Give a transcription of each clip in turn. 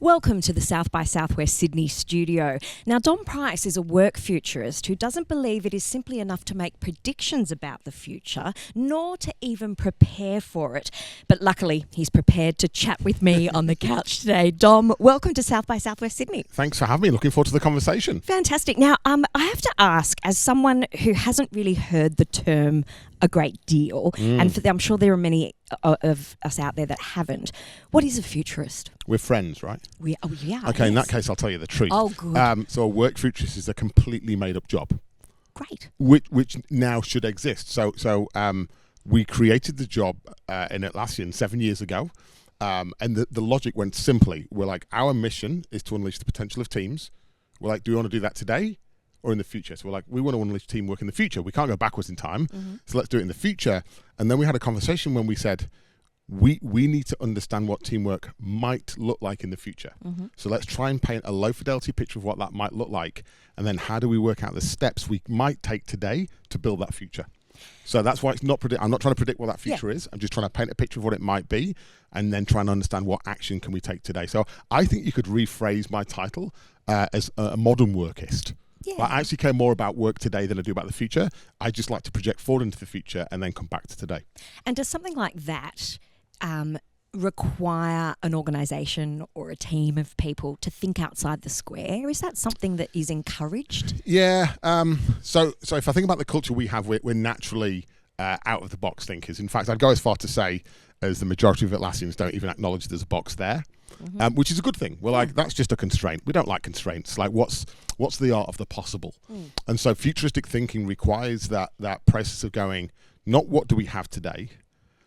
Welcome to the South by Southwest Sydney Studio. Now, Dom Price is a work futurist who doesn't believe it is simply enough to make predictions about the future, nor to even prepare for it. But luckily, he's prepared to chat with me on the couch today. Dom, welcome to South by Southwest Sydney. Thanks for having me. Looking forward to the conversation. Fantastic. Now, I have to ask, as someone who hasn't really heard the term a great deal, and I'm sure there are many of us out there that haven't, what is a futurist? We're friends, right? Yeah. Okay, in that case, I'll tell you the truth. Oh, good. So a work futurist is a completely made-up job. Great. Which now should exist. So we created the job in Atlassian 7 years ago, and the logic went simply. We're like, our mission is to unleash the potential of teams. We're like, do we want to do that today or in the future? So we're like, we want to unleash teamwork in the future. We can't go backwards in time, so let's do it in the future. And then we had a conversation when we said, we need to understand what teamwork might look like in the future. So let's try and paint a low fidelity picture of what that might look like. And then how do we work out the steps we might take today to build that future? So that's why it's not I'm not trying to predict what that future is. I'm just trying to paint a picture of what it might be and then trying to understand what action can we take today. So I think you could rephrase my title as a modern workist. Yeah. I actually care more about work today than I do about the future. I just like to project forward into the future and then come back to today. And does something like that require an organisation or a team of people to think outside the square? Is that something that is encouraged? Yeah. So if I think about the culture we have, we're naturally out of the box thinkers. In fact, I'd go as far to say as the majority of Atlassians don't even acknowledge there's a box there, which is a good thing. We're like, that's just a constraint. We don't like constraints. Like, what's the art of the possible? And so futuristic thinking requires that process of going, not what do we have today,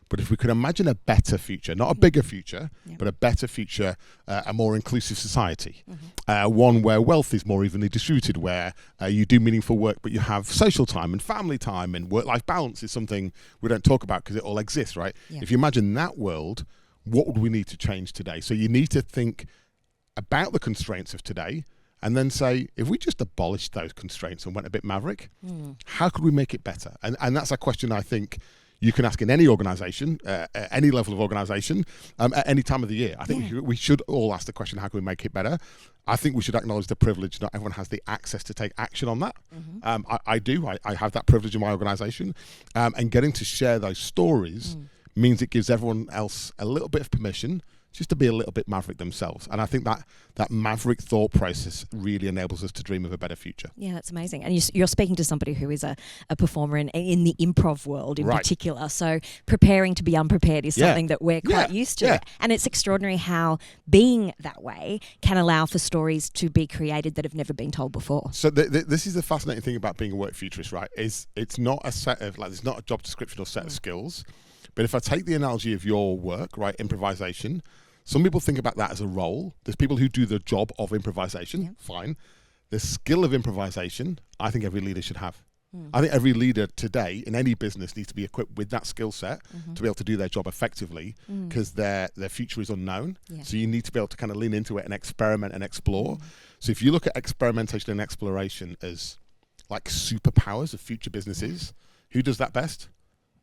but if we could imagine a better future, not a bigger future, but a better future, a more inclusive society, one where wealth is more evenly distributed, where you do meaningful work, but you have social time and family time, and work-life balance is something we don't talk about because it all exists, right? Yeah. If you imagine that world, what would we need to change today? So you need to think about the constraints of today and then say, if we just abolished those constraints and went a bit maverick, how could we make it better? And that's a question I think you can ask in any organisation, any level of organisation, at any time of the year. I think we should all ask the question, how can we make it better? I think we should acknowledge the privilege. Not everyone has the access to take action on that. I do. I have that privilege in my organisation. And getting to share those stories means it gives everyone else a little bit of permission just to be a little bit maverick themselves. And I think that maverick thought process really enables us to dream of a better future. Yeah, that's amazing. And you're speaking to somebody who is a performer in the improv world in particular. So preparing to be unprepared is something that we're quite used to. And it's extraordinary how being that way can allow for stories to be created that have never been told before. So this is the fascinating thing about being a work futurist, right? Is it's not a set of, it's not a job description or set of skills. But if I take the analogy of your work, right, improvisation, some people think about that as a role. There's people who do the job of improvisation, fine. The skill of improvisation, I think every leader should have. I think every leader today in any business needs to be equipped with that skill set to be able to do their job effectively because their future is unknown. So you need to be able to kind of lean into it and experiment and explore. So if you look at experimentation and exploration as like superpowers of future businesses, who does that best?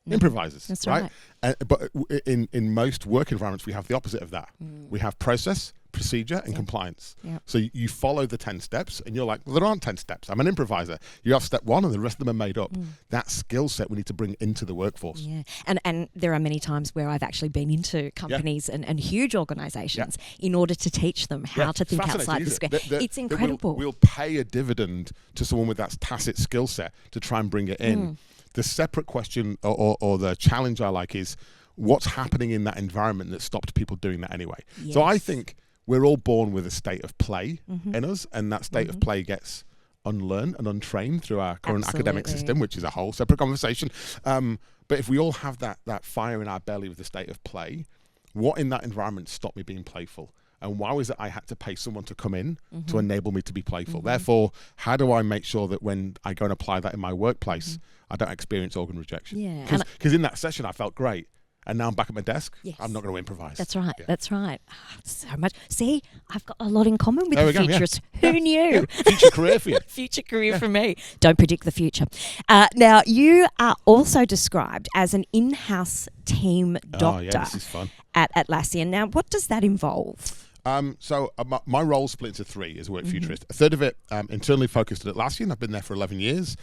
Improvisers. That's right. But in most work environments, we have the opposite of that. We have process, procedure, and compliance. So you follow the 10 steps, and you're like, well, there aren't 10 steps. I'm an improviser. You have step one, and the rest of them are made up. That skill set we need to bring into the workforce. Yeah, and there are many times where I've actually been into companies and huge organisations in order to teach them how to think outside the square. It's incredible. We'll pay a dividend to someone with that tacit skill set to try and bring it in. The separate question or the challenge I like is what's happening in that environment that stopped people doing that anyway. So I think we're all born with a state of play in us, and that state of play gets unlearned and untrained through our current academic system, which is a whole separate conversation. But if we all have that fire in our belly with the state of play, what in that environment stopped me being playful? And why was it I had to pay someone to come in to enable me to be playful? Therefore, how do I make sure that when I go and apply that in my workplace, I don't experience organ rejection? Because in that session, I felt great. And now I'm back at my desk. I'm not going to improvise. That's right. That's right. So much. See, I've got a lot in common with the futurist. Who knew? Future career for you. Future career for me. Don't predict the future. Now, you are also described as an in-house team doctor this is fun. at Atlassian. Now, what does that involve? My role split into three as a work futurist. A third of it internally focused at Atlassian. I've been there for 11 years.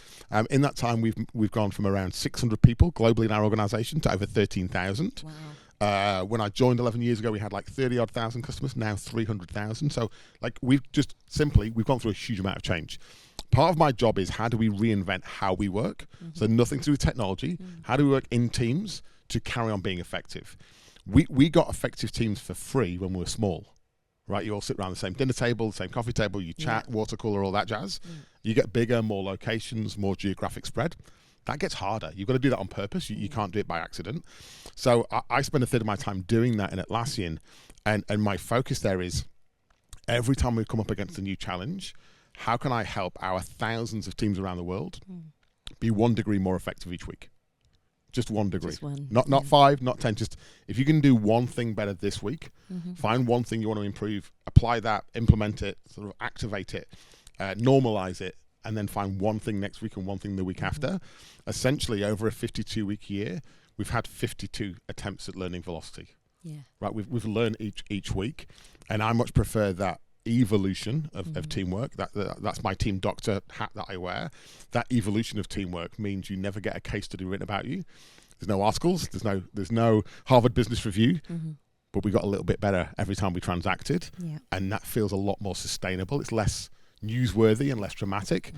In that time, we've gone from around 600 people globally in our organisation to over 13,000. Wow. When I joined 11 years ago, we had like 30-odd thousand customers, now 300,000. So like we've gone through a huge amount of change. Part of my job is how do we reinvent how we work? So nothing to do with technology. How do we work in teams to carry on being effective? We got effective teams for free when we were small, right? You all sit around the same dinner table, the same coffee table, you chat, water cooler, all that jazz. You get bigger, more locations, more geographic spread. That gets harder. You've got to do that on purpose. You can't do it by accident. So I spend a third of my time doing that in Atlassian. And my focus there is every time we come up against a new challenge, how can I help our thousands of teams around the world be 1 degree more effective each week? Just 1 degree. Just one. Not 5, not 10. Just if you can do one thing better this week, find one thing you want to improve, apply that, implement it, sort of activate it, normalize it, and then find one thing next week and one thing the week after. Essentially, over a 52-week year, we've had 52 attempts at learning velocity. Yeah. Right. We've learned each week, and I much prefer that evolution of teamwork. That's my team doctor hat that I wear. That evolution of teamwork means you never get a case study written about you. There's no articles. There's no Harvard Business Review. But we got a little bit better every time we transacted, and that feels a lot more sustainable. It's less newsworthy and less dramatic.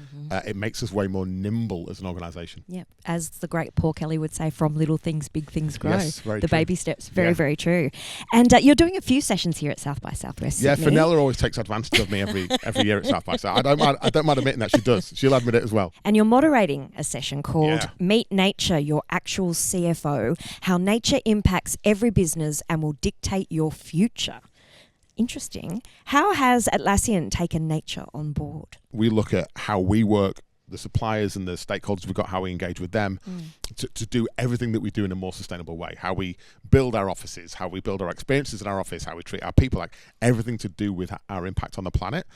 It makes us way more nimble as an organisation. Yeah, as the great Paul Kelly would say, from little things, big things grow. Yes, very the true. Baby steps, very true. And you're doing a few sessions here at South by Southwest Yeah, Sydney. Fenella always takes advantage of me every year at South by South. I don't mind admitting that she does. She'll admit it as well. And you're moderating a session called Meet Nature, Your Actual CFO, How Nature Impacts Every Business and Will Dictate Your Future. Interesting. How has Atlassian taken nature on board? We look at how we work, the suppliers and the stakeholders we've got, how we engage with them to do everything that we do in a more sustainable way. How we build our offices, how we build our experiences in our office, how we treat our people, like everything to do with our impact on the planet.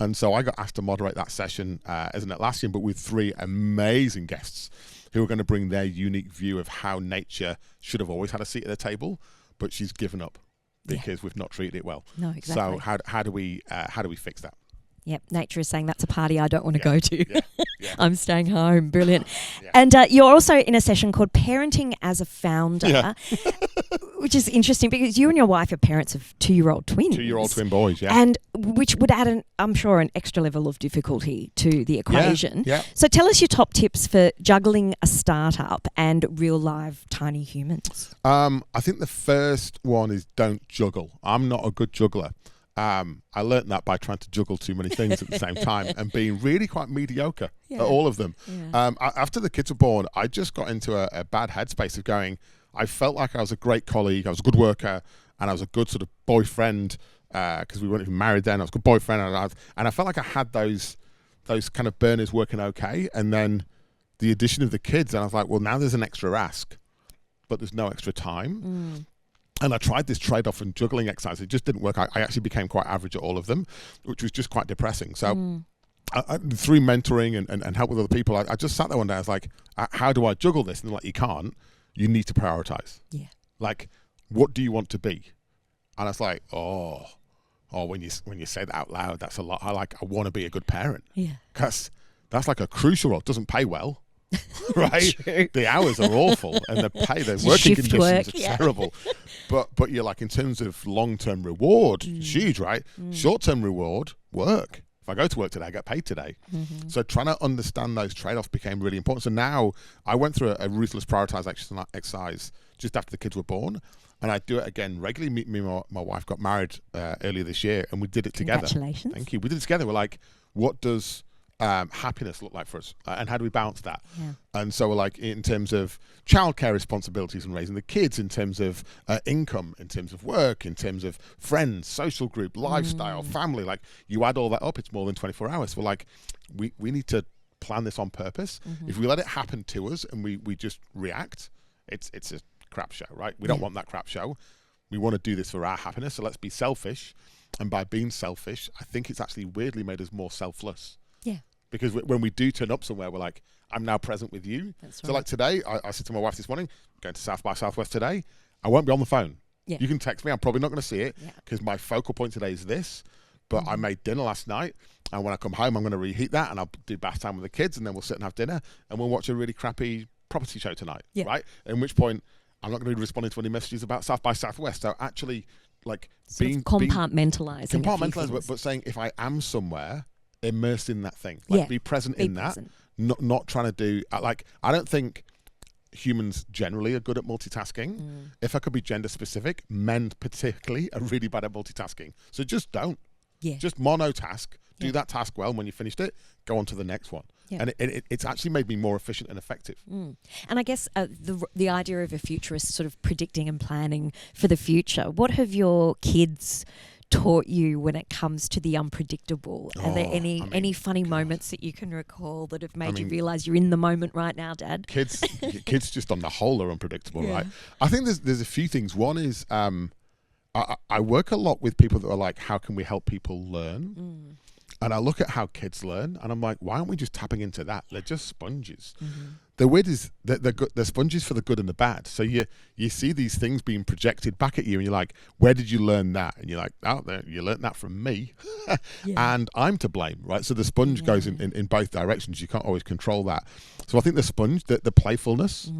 And so I got asked to moderate that session as an Atlassian, but with 3 amazing guests who are going to bring their unique view of how nature should have always had a seat at the table, but she's given up because we've not treated it well. No, exactly. So how do we fix that? Yep, nature is saying that's a party I don't want to go to. Yeah. I'm staying home. Brilliant. And you're also in a session called Parenting as a Founder, which is interesting because you and your wife are parents of 2-year-old twins. 2-year-old twin boys, And which would add, I'm sure, an extra level of difficulty to the equation. Yeah. So tell us your top tips for juggling a startup and real live tiny humans. I think the first one is don't juggle. I'm not a good juggler. I learnt that by trying to juggle too many things at the same time and being really quite mediocre at all of them. After the kids were born, I just got into a bad headspace of going, I felt like I was a great colleague, I was a good worker, and I was a good sort of boyfriend, because we weren't even married then. I was a good boyfriend, and I felt like I had those kind of burners working okay, and then the addition of the kids, and I was like, well, now there's an extra ask, but there's no extra time. And I tried this trade-off and juggling exercise. It just didn't work. I actually became quite average at all of them, which was just quite depressing. So through mentoring and help with other people, I just sat there one day. I was like, how do I juggle this? And they're like, you can't. You need to prioritize. Yeah. Like, what do you want to be? And I was like, when you say that out loud, that's a lot. I want to be a good parent. Yeah. Because that's like a crucial role. It doesn't pay well. Right? True. The hours are awful and the working conditions are terrible. But you're like, in terms of long-term reward, it's huge, right? Short-term reward, work. If I go to work today, I get paid today. So trying to understand those trade-offs became really important. So now I went through a ruthless prioritization exercise just after the kids were born. And I do it again regularly. Me and my wife got married earlier this year, and we did it together. Congratulations. Thank you. We did it together. We're like, what does happiness look like for us, and how do we balance that? And so we're like, in terms of childcare responsibilities and raising the kids, in terms of income, in terms of work, in terms of friends, social group, lifestyle, family, like you add all that up, it's more than 24 hours. We're like, we need to plan this on purpose. If we let it happen to us and we just react, it's a crap show, right? We don't want that crap show. We want to do this for our happiness, so let's be selfish. And by being selfish, I think it's actually weirdly made us more selfless. Yeah. Because when we do turn up somewhere, we're like, I'm now present with you. That's right. So like today, I said to my wife this morning, going to South by Southwest today, I won't be on the phone. Yeah. You can text me. I'm probably not going to see it Yeah. because my focal point today is this. But I made dinner last night, and when I come home, I'm going to reheat that, and I'll do bath time with the kids, and then we'll sit and have dinner, and we'll watch a really crappy property show tonight, right? At which point, I'm not going to be responding to any messages about South by Southwest. So actually, like compartmentalizing, but saying if I am somewhere, immersed in that thing, like be present in that, not trying to do like I don't think humans generally are good at multitasking. If I could be gender specific, men particularly are really bad at multitasking. So just don't. Yeah. Just monotask. Do that task well. And when you finished it, go on to the next one. Yeah. And it's actually made me more efficient and effective. And I guess the idea of a futurist sort of predicting and planning for the future. What have your kids taught you when it comes to the unpredictable? Are there any funny moments that you can recall that have made you realise you're in the moment right now, Dad? Kids just on the whole are unpredictable, right? I think there's a few things. One is I work a lot with people that are like, how can we help people learn? And I look at how kids learn, and I'm like, why aren't we just tapping into that? They're just sponges. The weird is that they're sponges for the good and the bad. So you see these things being projected back at you, and you're like, where did you learn that? And you're like, you learned that from me, and I'm to blame, right? So the sponge goes in both directions. You can't always control that. So I think the sponge, the playfulness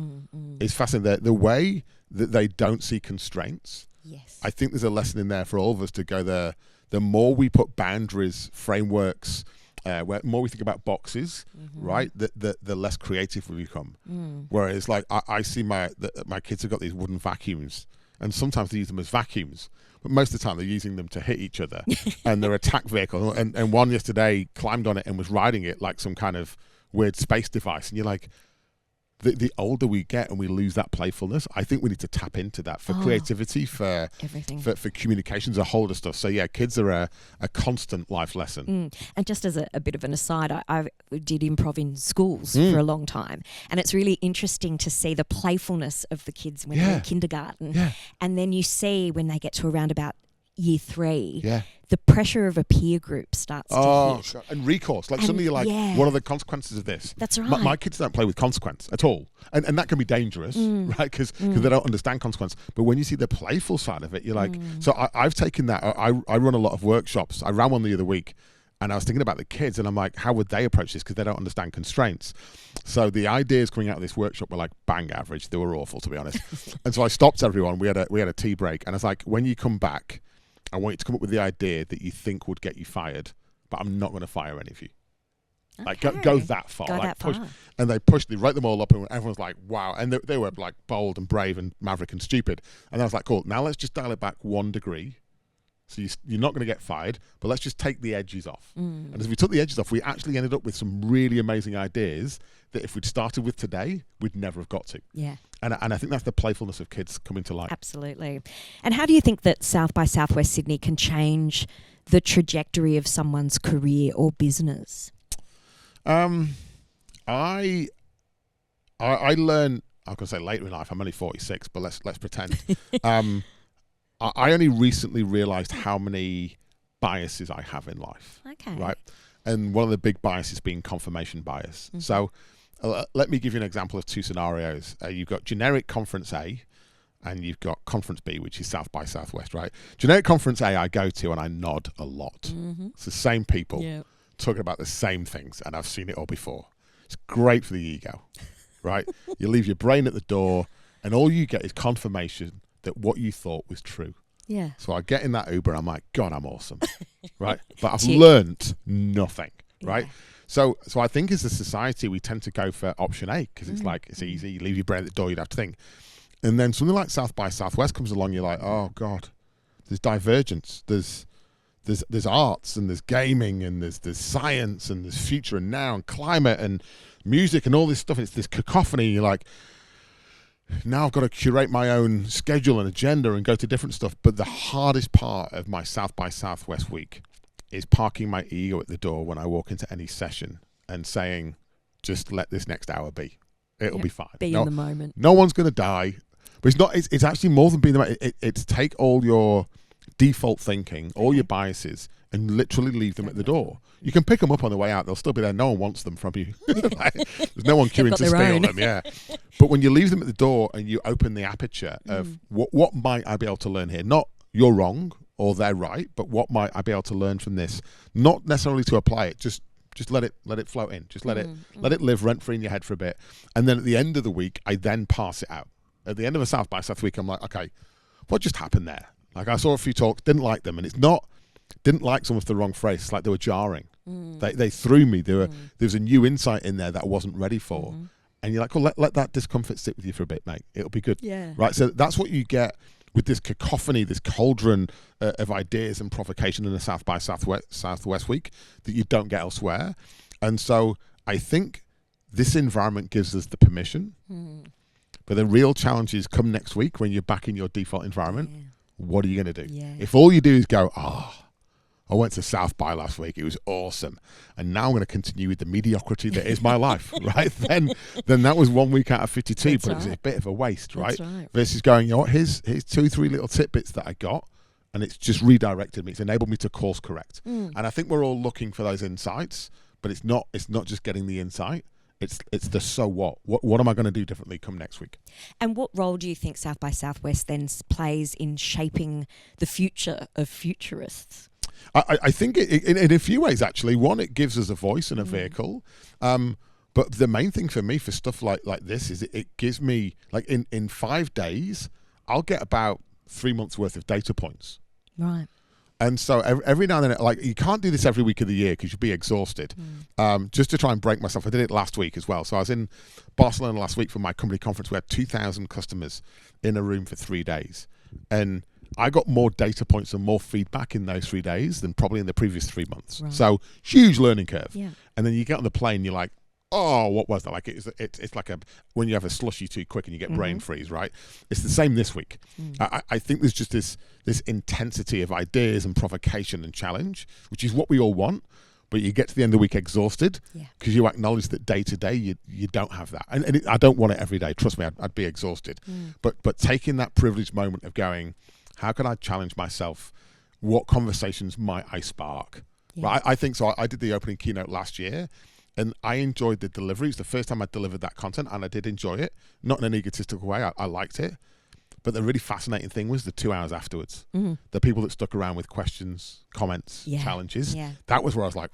is fascinating. The way that they don't see constraints. Yes. I think there's a lesson in there for all of us to go there. The more we put boundaries, frameworks, where more we think about boxes, right, the less creative we become. Whereas, like, I see my kids have got these wooden vacuums, and sometimes they use them as vacuums, but most of the time they're using them to hit each other, and they're attack vehicle. And one yesterday climbed on it and was riding it like some kind of weird space device, and you're like, the older we get and we lose that playfulness, I think we need to tap into that for creativity, for everything, for communications, a whole lot of stuff. So yeah, kids are a constant life lesson. And just as a bit of an aside, I did improv in schools for a long time, and it's really interesting to see the playfulness of the kids when they're in kindergarten, and then you see when they get to around about year 3, the pressure of a peer group starts to hit. And recourse. Like suddenly you're like, what are the consequences of this? That's right. My kids don't play with consequence at all. And that can be dangerous, right? Because they don't understand consequence. But when you see the playful side of it, you're like, so I've taken that. I run a lot of workshops. I ran one the other week, and I was thinking about the kids, and I'm like, how would they approach this? Because they don't understand constraints. So the ideas coming out of this workshop were like bang average. They were awful, to be honest. And so I stopped everyone. We had a tea break, and I was like, when you come back, I want you to come up with the idea that you think would get you fired, but I'm not going to fire any of you. Okay. Like go that far. Go like that push, far. And they write them all up, and everyone's like, wow. And they were like bold and brave and maverick and stupid. And I was like, cool, now let's just dial it back 1 degree. So you're not going to get fired, but let's just take the edges off. And as we took the edges off, we actually ended up with some really amazing ideas that if we'd started with today, we'd never have got to. Yeah. And I think that's the playfulness of kids coming to light. Absolutely. And how do you think that South by Southwest Sydney can change the trajectory of someone's career or business? I learned, I'm going to say later in life, I'm only 46, but let's pretend. I only recently realised how many biases I have in life. Okay. Right? And one of the big biases being confirmation bias. So let me give you an example of 2 scenarios. You've got generic conference A, and you've got conference B, which is South by Southwest, right? Generic conference A I go to and I nod a lot. It's the same people talking about the same things, and I've seen it all before. It's great for the ego, right? You leave your brain at the door, and all you get is confirmation that what you thought was true. Yeah. So I get in that Uber, and I'm like, God, I'm awesome, right? But I've learnt nothing, right? So I think as a society, we tend to go for option A because it's like, it's easy. You leave your brain at the door, you don't have to think. And then something like South by Southwest comes along, you're like, oh God, there's divergence. There's arts, and there's gaming, and there's science, and there's future and now, and climate and music and all this stuff. It's this cacophony. You're like, now I've got to curate my own schedule and agenda and go to different stuff. But the hardest part of my South by Southwest week is parking my ego at the door when I walk into any session and saying, just let this next hour be. It'll be fine. Be in the moment. No one's going to die. But it's not. It's actually more than being the moment. It's take all your default thinking, all your biases, and literally leave them at the door. You can pick them up on the way out. They'll still be there. No one wants them from you. Like, there's no one queuing to steal them. Yeah. But when you leave them at the door and you open the aperture of what might I be able to learn here? Not you're wrong or they're right, but what might I be able to learn from this? Not necessarily to apply it. Just let it float in. Just let it live rent free in your head for a bit. And then at the end of the week, I then pass it out. At the end of a South by South week, I'm like, okay, what just happened there? Like I saw a few talks, didn't like them, and it's not. Didn't like some of the wrong phrase. It's like they were jarring. They threw me. There was a new insight in there that I wasn't ready for. And you're like, well, let that discomfort sit with you for a bit, mate. It'll be good. Yeah. Right. So that's what you get with this cacophony, this cauldron of ideas and provocation in the South by Southwest week that you don't get elsewhere. And so I think this environment gives us the permission. But the real challenge is come next week when you're back in your default environment. What are you going to do? If all you do is go, I went to South by last week, it was awesome, and now I'm going to continue with the mediocrity that is my life, right? Then that was 1 week out of 52, That's but it was right. a bit of a waste, right? That's right. Versus going, you know what, here's 2-3 little tidbits that I got, and it's just redirected me. It's enabled me to course correct. And I think we're all looking for those insights, but it's not just getting the insight. It's the so what. What am I going to do differently come next week? And what role do you think South by Southwest then plays in shaping the future of futurists? I think in a few ways, actually. One, it gives us a voice and a vehicle. But the main thing for me for stuff like this is it gives me, like in 5 days, I'll get about 3 months worth of data points. Right. And so every now and then, like, you can't do this every week of the year because you'll be exhausted. Just to try and break myself. I did it last week as well. So I was in Barcelona last week for my company conference. We had 2,000 customers in a room for 3 days. And I got more data points and more feedback in those 3 days than probably in the previous 3 months. Right. So huge learning curve. Yeah. And then you get on the plane, you're like, oh, what was that? Like it's like when you have a slushy too quick and you get brain freeze, right? It's the same this week. I think there's just this intensity of ideas and provocation and challenge, which is what we all want. But you get to the end of the week exhausted because you acknowledge that day to day you don't have that. And I don't want it every day. Trust me, I'd be exhausted. But taking that privileged moment of going, how can I challenge myself? What conversations might I spark? Yeah. Right? I think so. I did the opening keynote last year, and I enjoyed the delivery. It's the first time I delivered that content, and I did enjoy it. Not in an egotistical way. I liked it. But the really fascinating thing was the 2 hours afterwards. The people that stuck around with questions, comments, challenges. That was where I was like,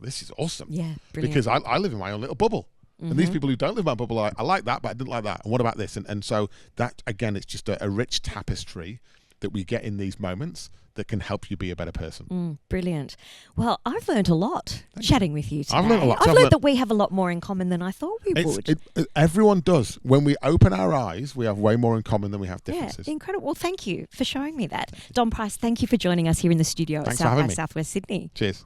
this is awesome. Yeah, brilliant. Because I live in my own little bubble. And these people who don't live in my bubble are like, I like that, but I didn't like that. And what about this? And so that, again, it's just a rich tapestry that we get in these moments that can help you be a better person. Brilliant. Well, I've learned a lot chatting with you today. I've learned a lot. I've learned that we have a lot more in common than I thought we would. Everyone does. When we open our eyes, we have way more in common than we have differences. Yeah, incredible. Well, thank you for showing me that. Don Price, thank you for joining us here in the studio at Thanks for South by having me. Southwest Sydney. Cheers.